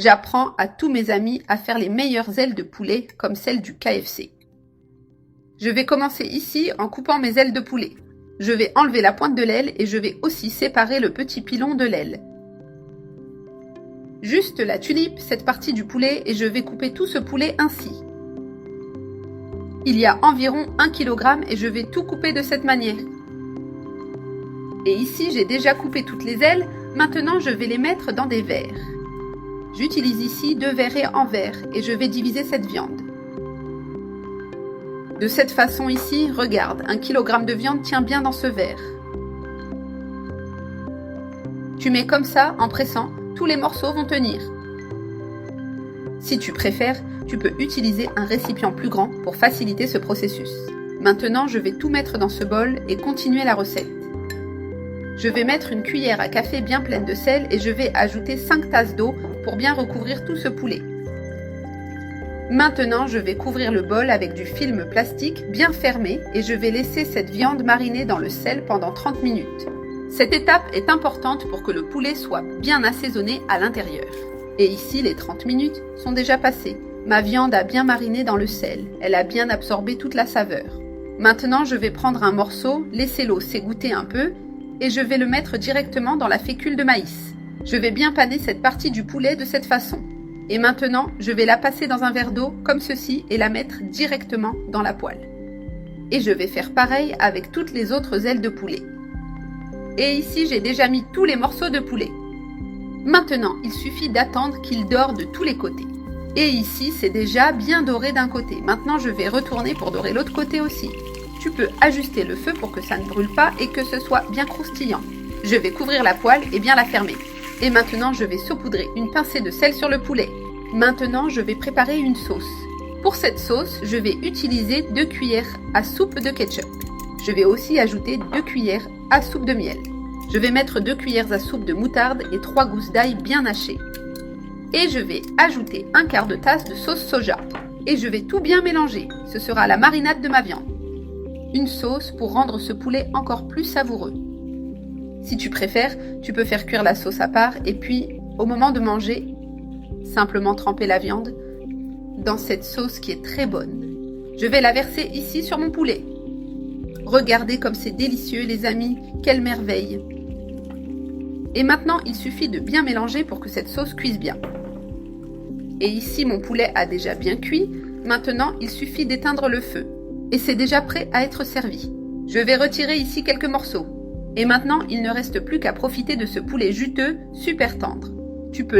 J'apprends à tous mes amis à faire les meilleures ailes de poulet comme celles du KFC. Je vais commencer ici en coupant mes ailes de poulet. Je vais enlever la pointe de l'aile et je vais aussi séparer le petit pilon de l'aile. Juste la tulipe, cette partie du poulet, et je vais couper tout ce poulet ainsi. Il y a environ 1 kg et je vais tout couper de cette manière. Et ici, j'ai déjà coupé toutes les ailes, maintenant je vais les mettre dans des verres. J'utilise ici 2 verres en verre et je vais diviser cette viande. De cette façon ici, regarde, 1 kg de viande tient bien dans ce verre. Tu mets comme ça, en pressant, tous les morceaux vont tenir. Si tu préfères, tu peux utiliser un récipient plus grand pour faciliter ce processus. Maintenant, je vais tout mettre dans ce bol et continuer la recette. Je vais mettre une cuillère à café bien pleine de sel et je vais ajouter 5 tasses d'eau pour bien recouvrir tout ce poulet. Maintenant, je vais couvrir le bol avec du film plastique bien fermé et je vais laisser cette viande mariner dans le sel pendant 30 minutes. Cette étape est importante pour que le poulet soit bien assaisonné à l'intérieur. Et ici, les 30 minutes sont déjà passées. Ma viande a bien mariné dans le sel. Elle a bien absorbé toute la saveur. Maintenant, je vais prendre un morceau, laisser l'eau s'égoutter un peu et je vais le mettre directement dans la fécule de maïs. Je vais bien paner cette partie du poulet de cette façon. Et maintenant, je vais la passer dans un verre d'eau comme ceci et la mettre directement dans la poêle. Et je vais faire pareil avec toutes les autres ailes de poulet. Et ici, j'ai déjà mis tous les morceaux de poulet. Maintenant, il suffit d'attendre qu'il dore de tous les côtés. Et ici, c'est déjà bien doré d'un côté. Maintenant, je vais retourner pour dorer l'autre côté aussi. Tu peux ajuster le feu pour que ça ne brûle pas et que ce soit bien croustillant. Je vais couvrir la poêle et bien la fermer. Et maintenant, je vais saupoudrer une pincée de sel sur le poulet. Maintenant, je vais préparer une sauce. Pour cette sauce, je vais utiliser 2 cuillères à soupe de ketchup. Je vais aussi ajouter 2 cuillères à soupe de miel. Je vais mettre 2 cuillères à soupe de moutarde et 3 gousses d'ail bien hachées. Et je vais ajouter 1/4 de tasse de sauce soja. Et je vais tout bien mélanger. Ce sera la marinade de ma viande. Une sauce pour rendre ce poulet encore plus savoureux. Si tu préfères, tu peux faire cuire la sauce à part et puis, au moment de manger, simplement tremper la viande dans cette sauce qui est très bonne. Je vais la verser ici sur mon poulet. Regardez comme c'est délicieux les amis, quelle merveille! Et maintenant, il suffit de bien mélanger pour que cette sauce cuise bien. Et ici, mon poulet a déjà bien cuit. Maintenant, il suffit d'éteindre le feu. Et c'est déjà prêt à être servi. Je vais retirer ici quelques morceaux. Et maintenant, il ne reste plus qu'à profiter de ce poulet juteux, super tendre. Tu peux